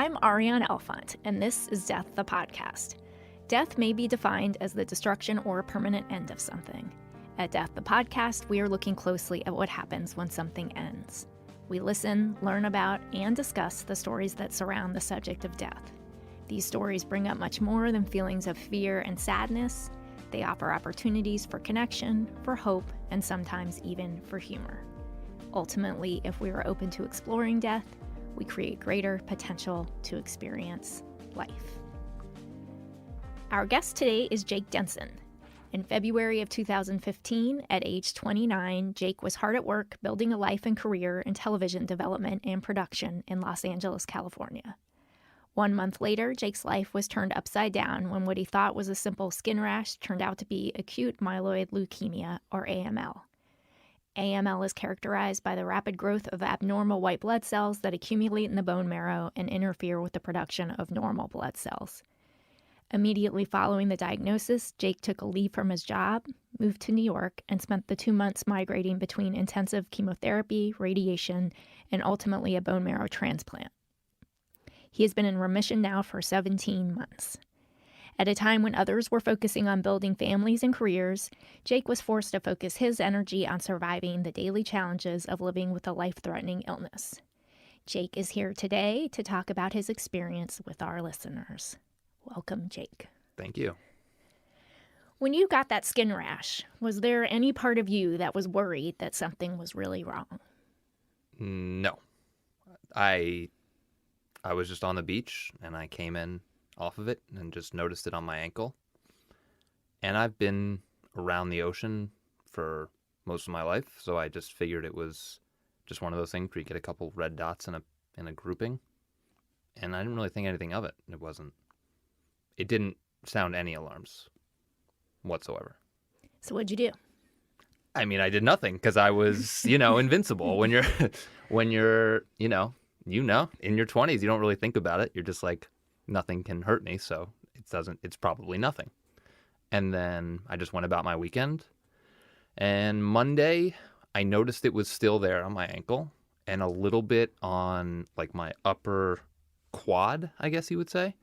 I'm Arian Elfont, and this is Death the Podcast. Death may be defined as the destruction or permanent end of something. At Death the Podcast, we are looking closely at what happens when something ends. We listen, learn about, and discuss the stories that surround the subject of death. These stories bring up much more than feelings of fear and sadness. They offer opportunities for connection, for hope, and sometimes even for humor. Ultimately, if we are open to exploring death, we create greater potential to experience life. Our guest today is Jake Densen. In February of 2015, at age 29, Jake was hard at work building a life and career in television development and production in Los Angeles, California. 1 month later, Jake's life was turned upside down when what he thought was a simple skin rash turned out to be acute myeloid leukemia, or AML. AML is characterized by the rapid growth of abnormal white blood cells that accumulate in the bone marrow and interfere with the production of normal blood cells. Immediately following the diagnosis, Jake took a leave from his job, moved to New York, and spent the 2 months migrating between intensive chemotherapy, radiation, and ultimately a bone marrow transplant. He has been in remission now for 17 months. At a time when others were focusing on building families and careers, Jake was forced to focus his energy on surviving the daily challenges of living with a life-threatening illness. Jake is here today to talk about his experience with our listeners. Welcome, Jake. Thank you. When you got that skin rash, was there any part of you that was worried that something was really wrong? No. I was just on the beach, and I came in off of it and just noticed it on my ankle. And I've been around the ocean for most of my life, so I just figured it was just one of those things where you get a couple red dots in a grouping. And I didn't really think anything of it. It didn't sound any alarms whatsoever. So what'd you do? I mean, I did nothing because I was, invincible. When you're, in your 20s, you don't really think about it. You're just like, nothing can hurt me, so it's probably nothing. And then I just went about my weekend. And Monday, I noticed it was still there on my ankle and a little bit on like my upper quad, I guess you would say.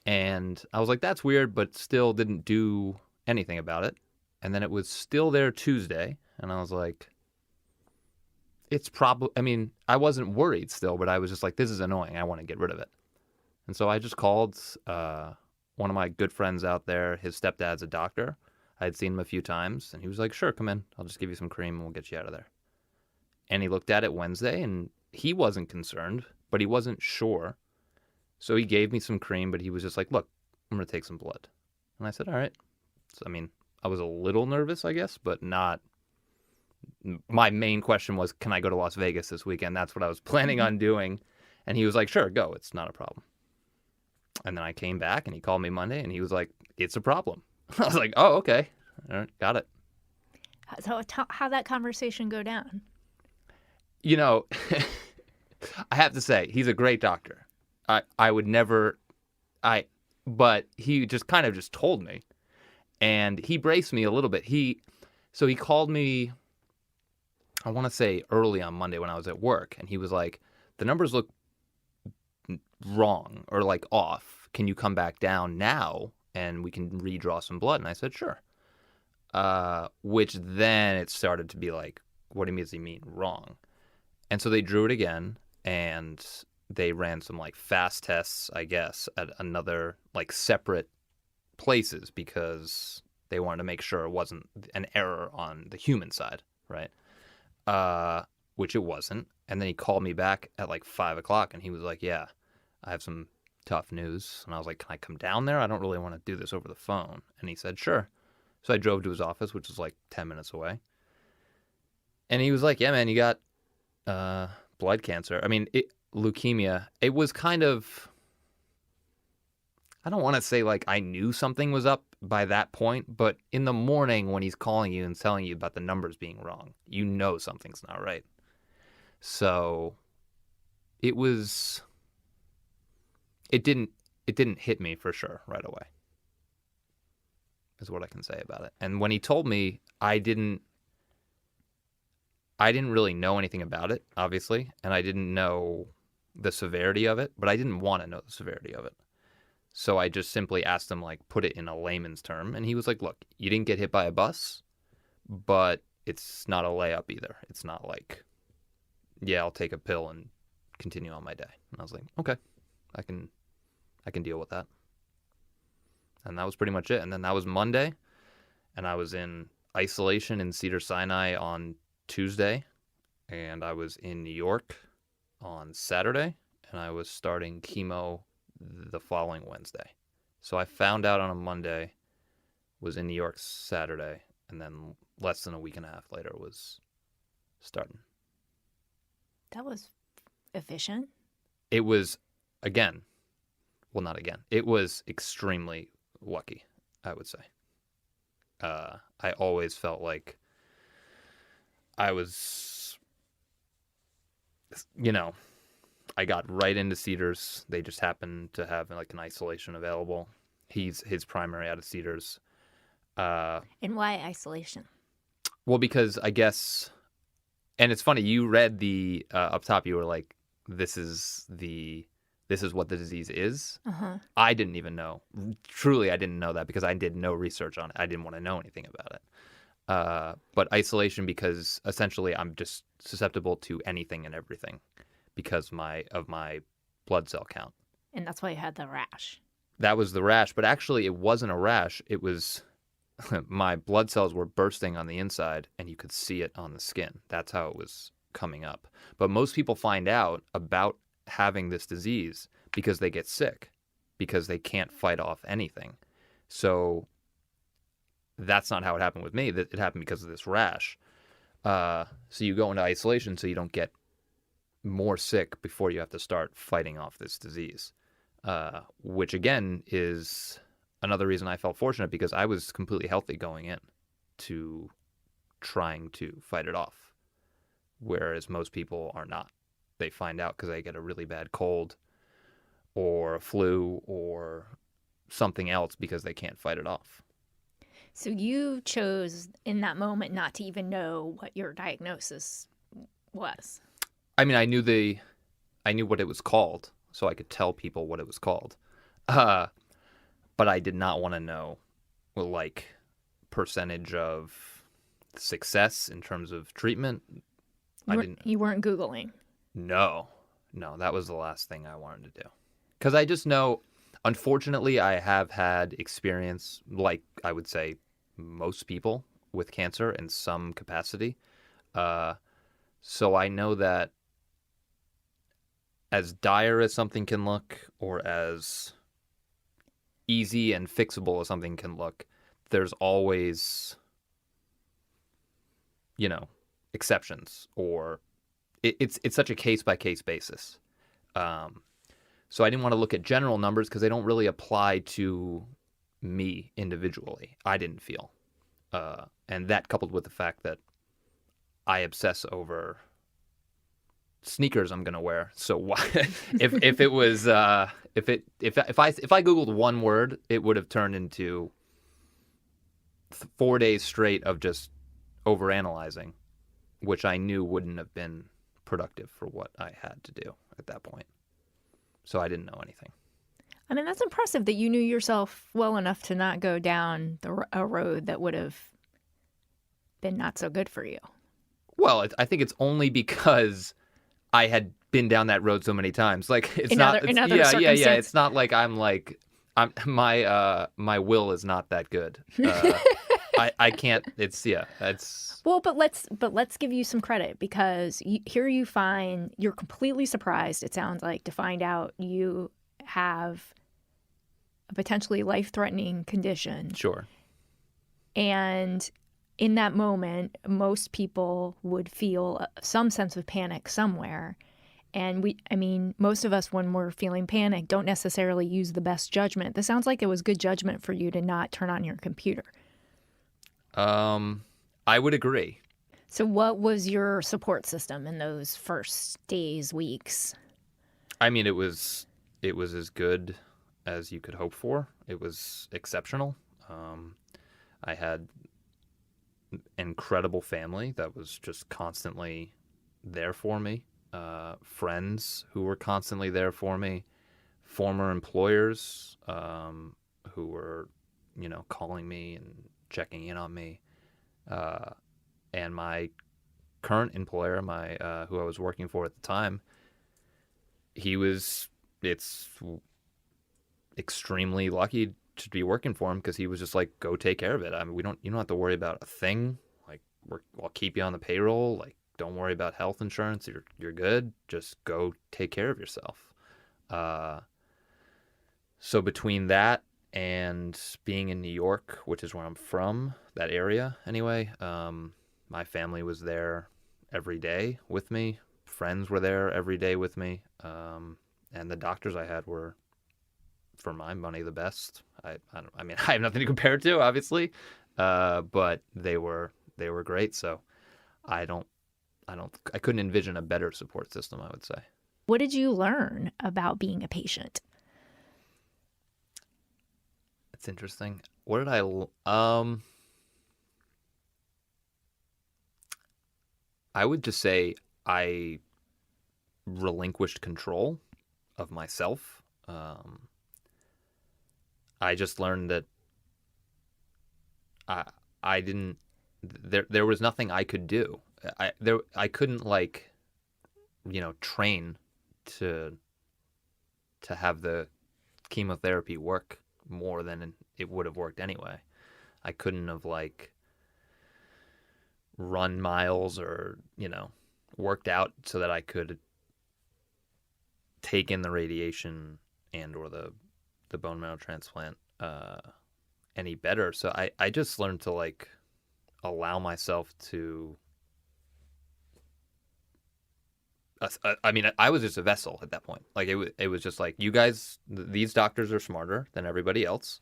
And I was like, that's weird, but still didn't do anything about it. And then it was still there Tuesday. And I was like, I wasn't worried still, but I was just like, this is annoying. I want to get rid of it. And so I just called one of my good friends out there. His stepdad's a doctor. I had seen him a few times, and he was like, sure, come in. I'll just give you some cream, and we'll get you out of there. And he looked at it Wednesday, and he wasn't concerned, but he wasn't sure. So he gave me some cream, but he was just like, look, I'm going to take some blood. And I said, all right. So, I was a little nervous, I guess, but not. My main question was, can I go to Las Vegas this weekend? That's what I was planning on doing. And he was like, sure, go. It's not a problem. And then I came back, and he called me Monday, and he was like, it's a problem. I was like, oh, okay. All right, got it. So how'd that conversation go down? I have to say, he's a great doctor. I would never, but he just kind of just told me. And he braced me a little bit. So he called me, I want to say early on Monday when I was at work, and he was like, the numbers look wrong or like off. Can you come back down now and we can redraw some blood? And I said, sure. Which then it started to be like, what does he mean wrong? And so they drew it again, and they ran some like fast tests, I guess, at another like separate places because they wanted to make sure it wasn't an error on the human side, right? Which it wasn't. And then he called me back at like 5:00, and he was like, yeah, I have some tough news. And I was like, can I come down there? I don't really want to do this over the phone. And he said, sure. So I drove to his office, which was like 10 minutes away. And he was like, yeah, man, you got blood cancer. Leukemia. It was kind of, I don't want to say like I knew something was up by that point, but in the morning when he's calling you and telling you about the numbers being wrong, you know something's not right. So it didn't hit me for sure right away, is what I can say about it. And when he told me, I didn't really know anything about it, obviously, and I didn't know the severity of it, but I didn't want to know the severity of it. So I just simply asked him, like, put it in a layman's term. And he was like, look, you didn't get hit by a bus, but it's not a layup either. It's not like, yeah, I'll take a pill and continue on my day. And I was like, okay, I can deal with that. And that was pretty much it. And then that was Monday, and I was in isolation in Cedars-Sinai on Tuesday, and I was in New York on Saturday, and I was starting chemo the following Wednesday. So I found out on a Monday, was in New York Saturday, and then less than a week and a half later was starting. That was efficient. It was, it was extremely lucky, I would say. I always felt like I was, I got right into Cedars. They just happened to have like an isolation available. His primary out of Cedars. And why isolation? Well, because I guess, and it's funny, you read the up top, you were like, this is what the disease is. Uh-huh. I didn't even know. Truly, I didn't know that because I did no research on it. I didn't want to know anything about it. But isolation, because essentially I'm just susceptible to anything and everything because of my blood cell count. And that's why you had the rash. That was the rash, but actually it wasn't a rash. It was my blood cells were bursting on the inside, and you could see it on the skin. That's how it was coming up. But most people find out about having this disease because they get sick, because they can't fight off anything. So that's not how it happened with me. It happened because of this rash. So you go into isolation so you don't get more sick before you have to start fighting off this disease, which again is another reason I felt fortunate, because I was completely healthy going in to trying to fight it off, whereas most people are not. They find out because they get a really bad cold or a flu or something else because they can't fight it off. So you chose in that moment not to even know what your diagnosis was. I mean, I knew what it was called, so I could tell people what it was called. But I did not want to know, like, percentage of success in terms of treatment. You weren't Googling. No, that was the last thing I wanted to do. Because I just know, unfortunately, I have had experience, like I would say most people, with cancer in some capacity. So I know that as dire as something can look, or as easy and fixable as something can look, there's always, exceptions, or it's such a case-by-case basis. So I didn't want to look at general numbers because they don't really apply to me individually. I didn't feel. And that, coupled with the fact that I obsess over sneakers I'm gonna wear. So why, if it was if I Googled one word, it would have turned into 4 days straight of just overanalyzing, which I knew wouldn't have been productive for what I had to do at that point. So I didn't know anything. I mean, that's impressive that you knew yourself well enough to not go down a road that would have been not so good for you. Well, I think it's only because I had been down that road so many times. Like, it's in not. Other yeah. circumstances. It's not like I'm my will is not that good. I can't. It's. Well, but let's give you some credit, because here you find you're completely surprised. It sounds like, to find out you have a potentially life-threatening condition. Sure. And in that moment, most people would feel some sense of panic somewhere. And most of us, when we're feeling panic, don't necessarily use the best judgment. This sounds like it was good judgment for you to not turn on your computer. I would agree. So what was your support system in those first days, weeks? I mean, it was as good as you could hope for. It was exceptional. I had an incredible family that was just constantly there for me. friends who were constantly there for me, former employers who were, calling me and checking in on me, and my current employer, who I was working for at the time, it's extremely lucky to be working for him because he was just like, go take care of it. I mean, you don't have to worry about a thing. Like, I'll keep you on the payroll. Like, don't worry about health insurance. You're good. Just go take care of yourself. So between that and being in New York, which is where I'm from, that area anyway, my family was there every day with me. Friends were there every day with me. And the doctors I had were, for my money, the best. I mean, I have nothing to compare it to, obviously, but they were great. So I couldn't envision a better support system, I would say. What did you learn about being a patient? It's interesting. What did I would just say I relinquished control of myself. I just learned that I didn't. There was nothing I could do. I couldn't train to have the chemotherapy work more than it would have worked anyway. I couldn't have run miles or worked out so that I could take in the radiation and or the bone marrow transplant any better. So I just learned to allow myself to. I mean, I was just a vessel at that point. It was just like, you guys, these doctors are smarter than everybody else.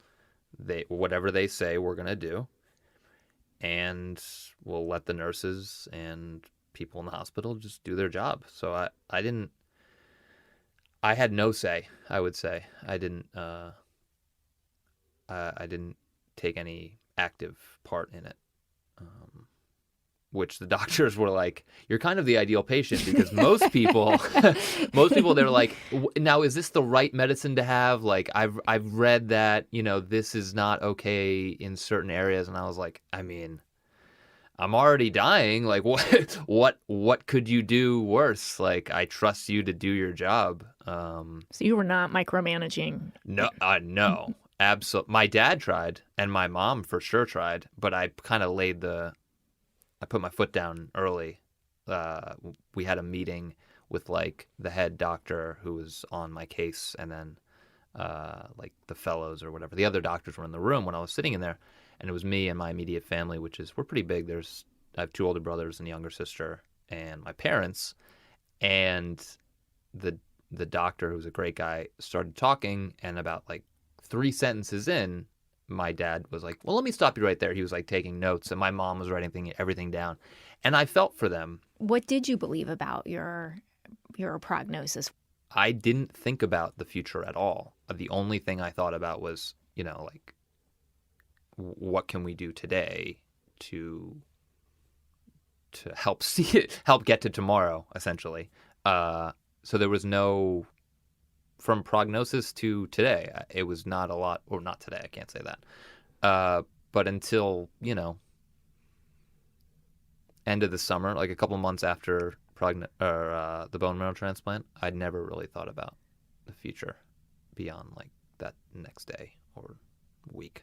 Whatever they say, we're gonna do, and we'll let the nurses and people in the hospital just do their job. So I had no say. I would say I didn't take any active part in it. Which the doctors were like, you're kind of the ideal patient, because most people, they're like, now, is this the right medicine to have? Like, I've read that, this is not okay in certain areas. And I was like, I mean, I'm already dying. Like, what could you do worse? Like, I trust you to do your job. So you were not micromanaging. No, absolutely. My dad tried, and my mom for sure tried, but I kind of I put my foot down early. We had a meeting with the head doctor who was on my case, and then the fellows or whatever. The other doctors were in the room when I was sitting in there, and it was me and my immediate family, we're pretty big. I have 2 older brothers and a younger sister, and my parents. And the doctor, who's a great guy, started talking, and about 3 sentences in, my dad was like, well, let me stop you right there. He was taking notes, and my mom was writing everything down. And I felt for them. What did you believe about your prognosis? I didn't think about the future at all. The only thing I thought about was, what can we do today to help help get to tomorrow, essentially. So there was no. From prognosis to today, it was not a lot, or not today, I can't say that. But until, end of the summer, a couple months after the bone marrow transplant, I'd never really thought about the future beyond that next day or week.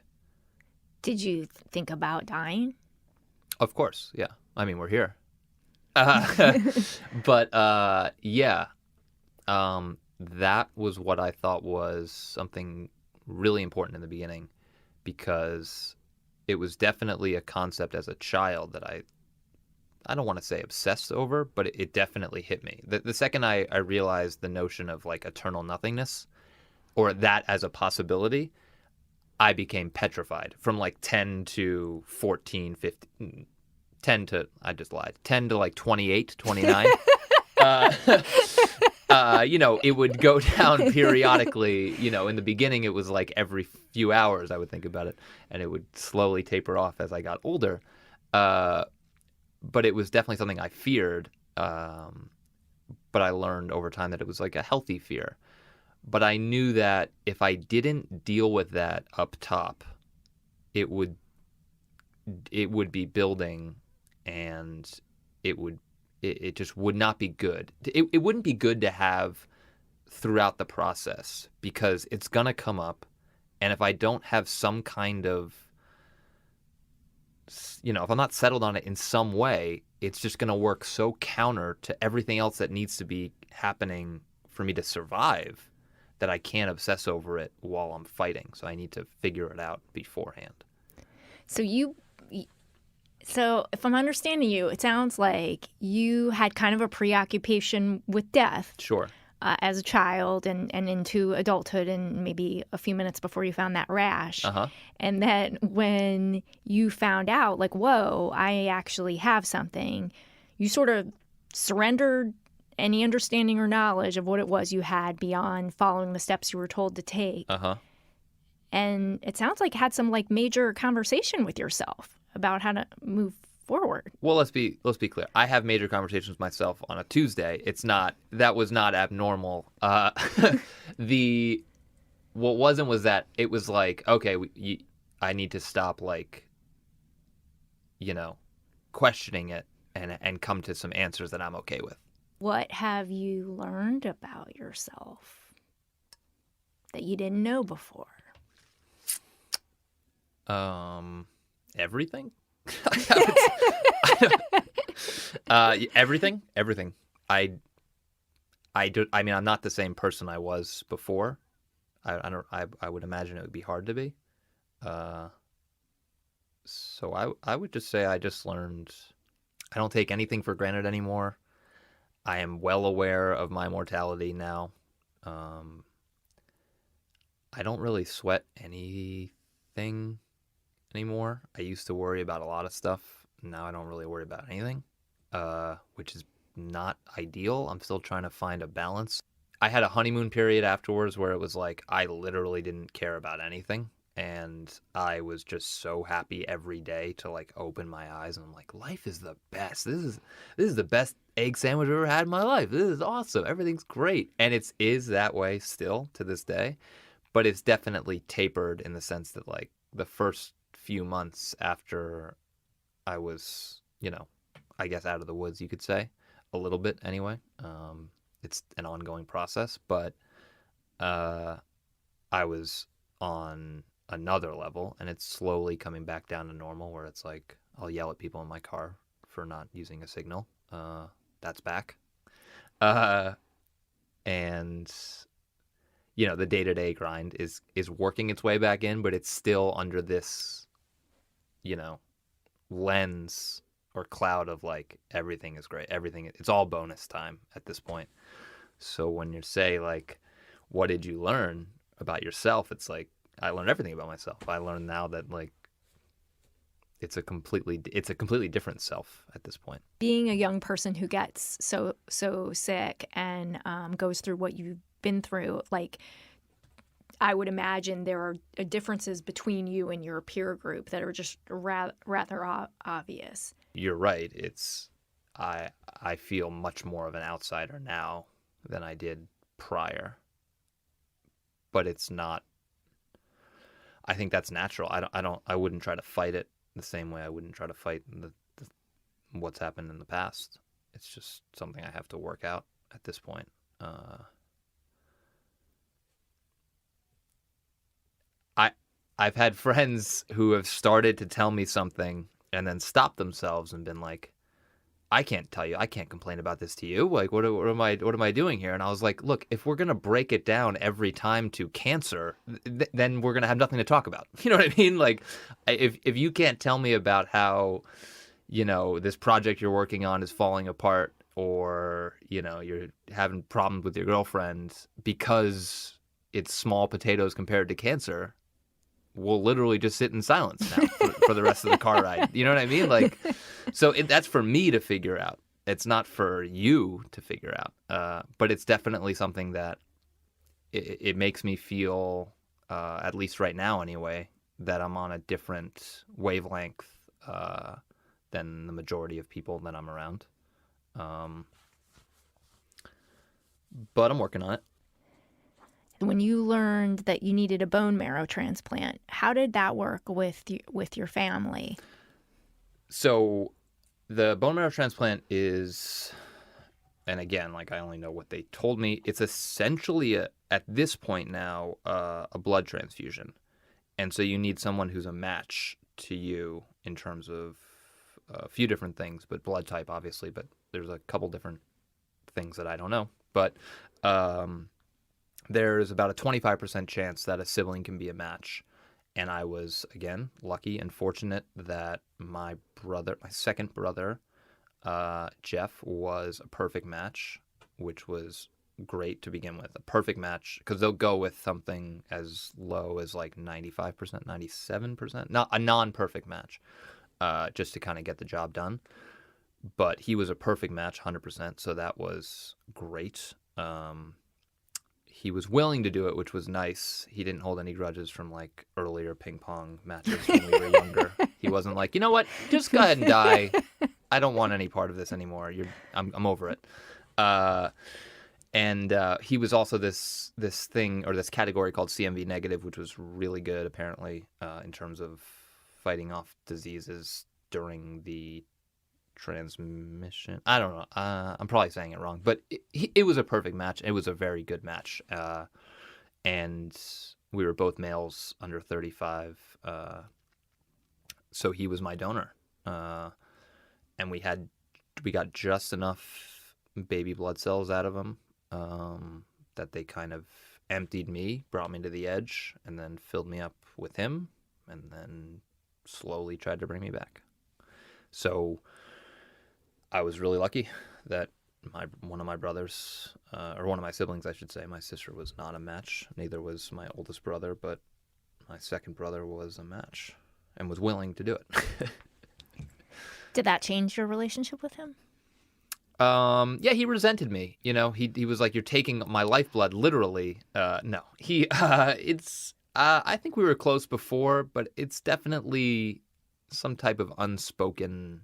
Did you think about dying? Of course, yeah. I mean, we're here. But yeah. That was what I thought was something really important in the beginning, because it was definitely a concept as a child that I don't want to say obsessed over, but it definitely hit me. The second I realized the notion of eternal nothingness, or that as a possibility, I became petrified. From 10 to 14, 15, 10 to, I just lied, 10 to 28, 29. It would go down periodically. In the beginning, it was every few hours I would think about it, and it would slowly taper off as I got older. But it was definitely something I feared. but I learned over time that it was like a healthy fear. But I knew that if I didn't deal with that up top, it would be building, and it just would not be good. It wouldn't be good to have throughout the process, because it's gonna come up, and if I don't have some kind of, if I'm not settled on it in some way, it's just gonna work so counter to everything else that needs to be happening for me to survive, that I can't obsess over it while I'm fighting. So I need to figure it out beforehand. So if I'm understanding you, it sounds like you had kind of a preoccupation with death. Sure. As a child and into adulthood, and maybe a few minutes before you found that rash. Uh-huh. And then when you found out, like, whoa, I actually have something, you sort of surrendered any understanding or knowledge of what it was you had beyond following the steps you were told to take. Uh-huh. And it sounds like you had some like major conversation with yourself about how to move forward. Well, let's be clear. I have major conversations with myself on a Tuesday. That was not abnormal. What wasn't was that it was like, okay, I need to stop, like, questioning it and come to some answers that I'm okay with. What have you learned about yourself that you didn't know before? Everything. Everything. I mean, I'm not the same person I was before. I would imagine it would be hard to be. So I would just say I just learned I don't take anything for granted anymore. I am well aware of my mortality now. I don't really sweat anything anymore. I used to worry about a lot of stuff. Now I don't really worry about anything, which is not ideal. I'm still trying to find a balance. I had a honeymoon period afterwards where it was like I literally didn't care about anything, and I was just so happy every day to like open my eyes, and I'm like, life is the best. This is the best egg sandwich I've ever had in my life. This is awesome. Everything's great. And it is that way still to this day, but it's definitely tapered in the sense that like the first few months after I was, I guess out of the woods, you could say, a little bit anyway. It's an ongoing process, but I was on another level, and it's slowly coming back down to normal, where it's like I'll yell at people in my car for not using a signal. That's back. And the day-to-day grind is working its way back in, but it's still under this lens or cloud of like everything is great. It's all bonus time at this point. So when you say like, what did you learn about yourself? It's like, I learned everything about myself. I learned now that like it's a completely different self at this point. Being a young person who gets so sick and goes through what you've been through, like, I would imagine there are differences between you and your peer group that are just rather obvious. You're right. I feel much more of an outsider now than I did prior. But it's not. I think that's natural. I wouldn't try to fight it the same way I wouldn't try to fight what's happened in the past. It's just something I have to work out at this point. I've had friends who have started to tell me something and then stopped themselves and been like, I can't tell you. I can't complain about this to you. Like, what am I doing here? And I was like, look, if we're going to break it down every time to cancer, then we're going to have nothing to talk about. You know what I mean? Like, if you can't tell me about how, this project you're working on is falling apart, or, you're having problems with your girlfriend because it's small potatoes compared to cancer, we'll literally just sit in silence now for the rest of the car ride. You know what I mean? Like, so that's for me to figure out. It's not for you to figure out. But it's definitely something that it makes me feel, at least right now anyway, that I'm on a different wavelength than the majority of people that I'm around. but I'm working on it. When you learned that you needed a bone marrow transplant, how did that work with your family? So the bone marrow transplant is, and again, like I only know what they told me, it's essentially at this point now a blood transfusion. And so you need someone who's a match to you in terms of a few different things, but blood type, obviously, but there's a couple different things that I don't know. But there's about a 25% chance that a sibling can be a match. And I was, again, lucky and fortunate that my second brother, Jeff, was a perfect match, which was great to begin with. A perfect match, because they'll go with something as low as like 95%, 97%, not a non-perfect match, just to kind of get the job done. But he was a perfect match, 100%, so that was great. He was willing to do it, which was nice. He didn't hold any grudges from like earlier ping pong matches when we were younger. He wasn't like, you know what, just go ahead and die. I don't want any part of this anymore. I'm over it. And he was also this thing or this category called CMV negative, which was really good apparently in terms of fighting off diseases during the transmission. I don't know. I'm probably saying it wrong, but it was a perfect match. It was a very good match, and we were both males under 35. So he was my donor, and we got just enough baby blood cells out of him that they kind of emptied me, brought me to the edge, and then filled me up with him, and then slowly tried to bring me back. So I was really lucky that one of my brothers, or one of my siblings, I should say, my sister was not a match. Neither was my oldest brother, but my second brother was a match and was willing to do it. Did that change your relationship with him? Yeah, he resented me. You know, he was like, "You're taking my lifeblood, literally." No, I think we were close before, but it's definitely some type of unspoken.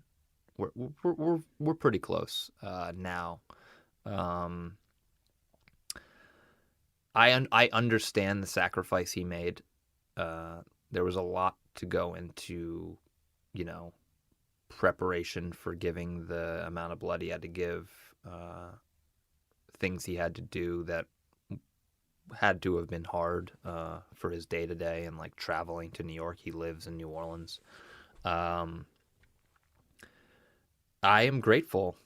We're pretty close now. I understand the sacrifice he made. There was a lot to go into, you know, preparation for giving the amount of blood he had to give, things he had to do that had to have been hard for his day to day, and like traveling to New York. He lives in New Orleans. I am grateful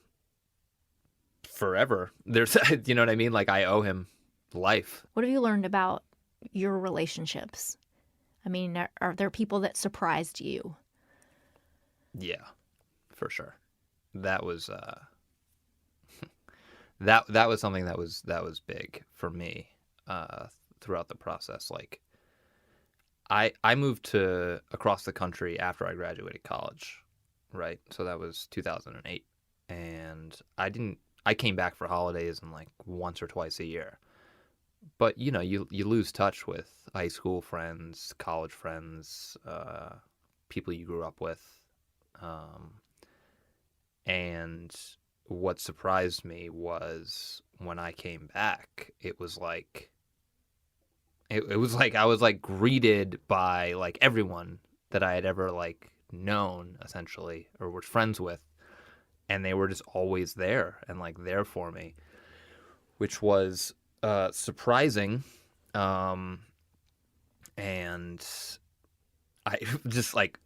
forever. There's, you know what I mean? Like I owe him life. What have you learned about your relationships? I mean, are there people that surprised you? Yeah, for sure. That was that was something that was big for me throughout the process. Like I moved to across the country after I graduated college, right? So that was 2008, and I came back for holidays and like once or twice a year. But you know, you lose touch with high school friends, college friends, people you grew up with. And what surprised me was when I came back, it was like I was like greeted by like everyone that I had ever like known essentially or was friends with, and they were just always there and like there for me, which was surprising, and I just like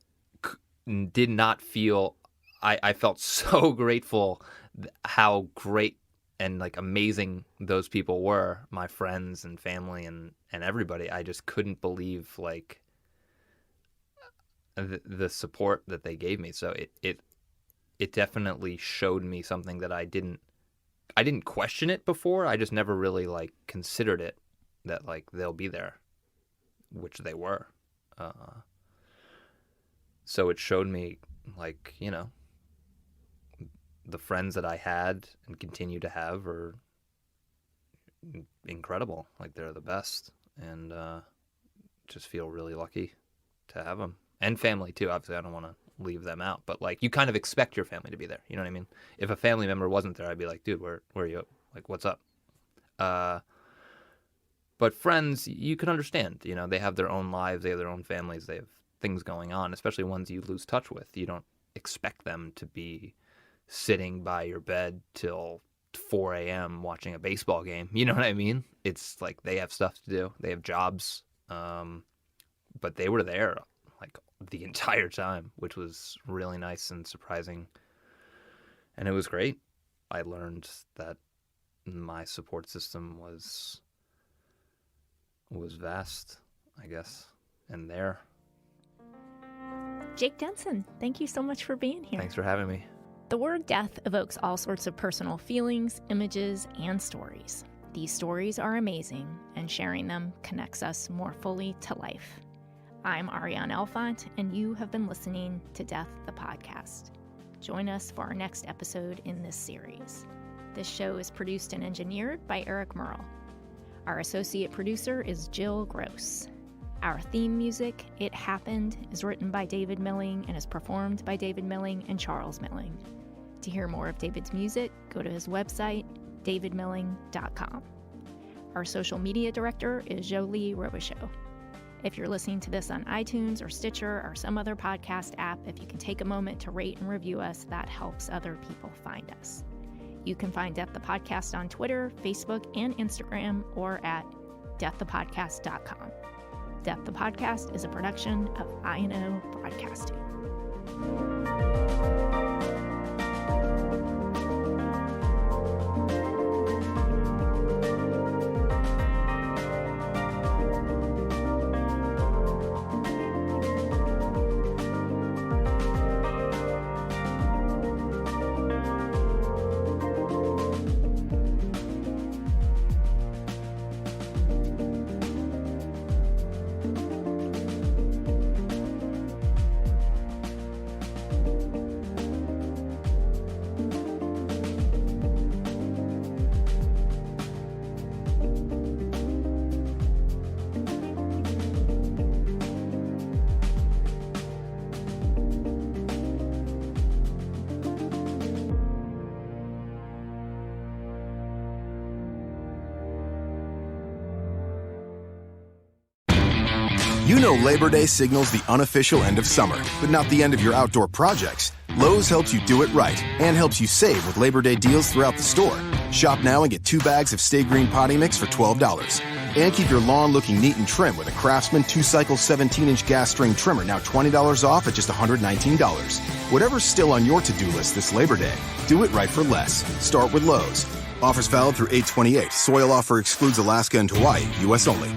did not feel. I felt so grateful how great and like amazing those people were, my friends and family and everybody. I just couldn't believe like the support that they gave me. So it definitely showed me something that I didn't question it before. I just never really like considered it, that like they'll be there, which they were. So it showed me like, you know, the friends that I had and continue to have are incredible. Like they're the best, and just feel really lucky to have them, and family too. Obviously, I don't want to leave them out, but like you kind of expect your family to be there. You know what I mean? If a family member wasn't there, I'd be like, dude, where are you? Like, what's up? But friends, you can understand, they have their own lives, they have their own families, they have things going on, especially ones you lose touch with. You don't expect them to be sitting by your bed till 4 a.m. watching a baseball game. You know what I mean? It's like they have stuff to do. They have jobs. But they were there like the entire time, which was really nice and surprising. And it was great. I learned that my support system was vast, I guess, and there. Jake Densen, thank you so much for being here. Thanks for having me. The word death evokes all sorts of personal feelings, images, and stories. These stories are amazing, and sharing them connects us more fully to life. I'm Ariane Elfont, and you have been listening to Death the Podcast. Join us for our next episode in this series. This show is produced and engineered by Eric Merle. Our associate producer is Jill Gross. Our theme music, It Happened, is written by David Milling and is performed by David Milling and Charles Milling. To hear more of David's music, go to his website, davidmilling.com. Our social media director is Jolie Robichaud. If you're listening to this on iTunes or Stitcher or some other podcast app, if you can take a moment to rate and review us, that helps other people find us. You can find Death the Podcast on Twitter, Facebook, and Instagram, or at deaththepodcast.com. Death the Podcast is a production of I&O Broadcasting. You know Labor Day signals the unofficial end of summer, but not the end of your outdoor projects. Lowe's helps you do it right and helps you save with Labor Day deals throughout the store. Shop now and get 2 bags of Stay Green potting mix for $12. And keep your lawn looking neat and trim with a Craftsman 2-cycle 17-inch gas string trimmer, now $20 off at just $119. Whatever's still on your to-do list this Labor Day, do it right for less. Start with Lowe's. Offers valid through 8/28. Soil offer excludes Alaska and Hawaii, U.S. only.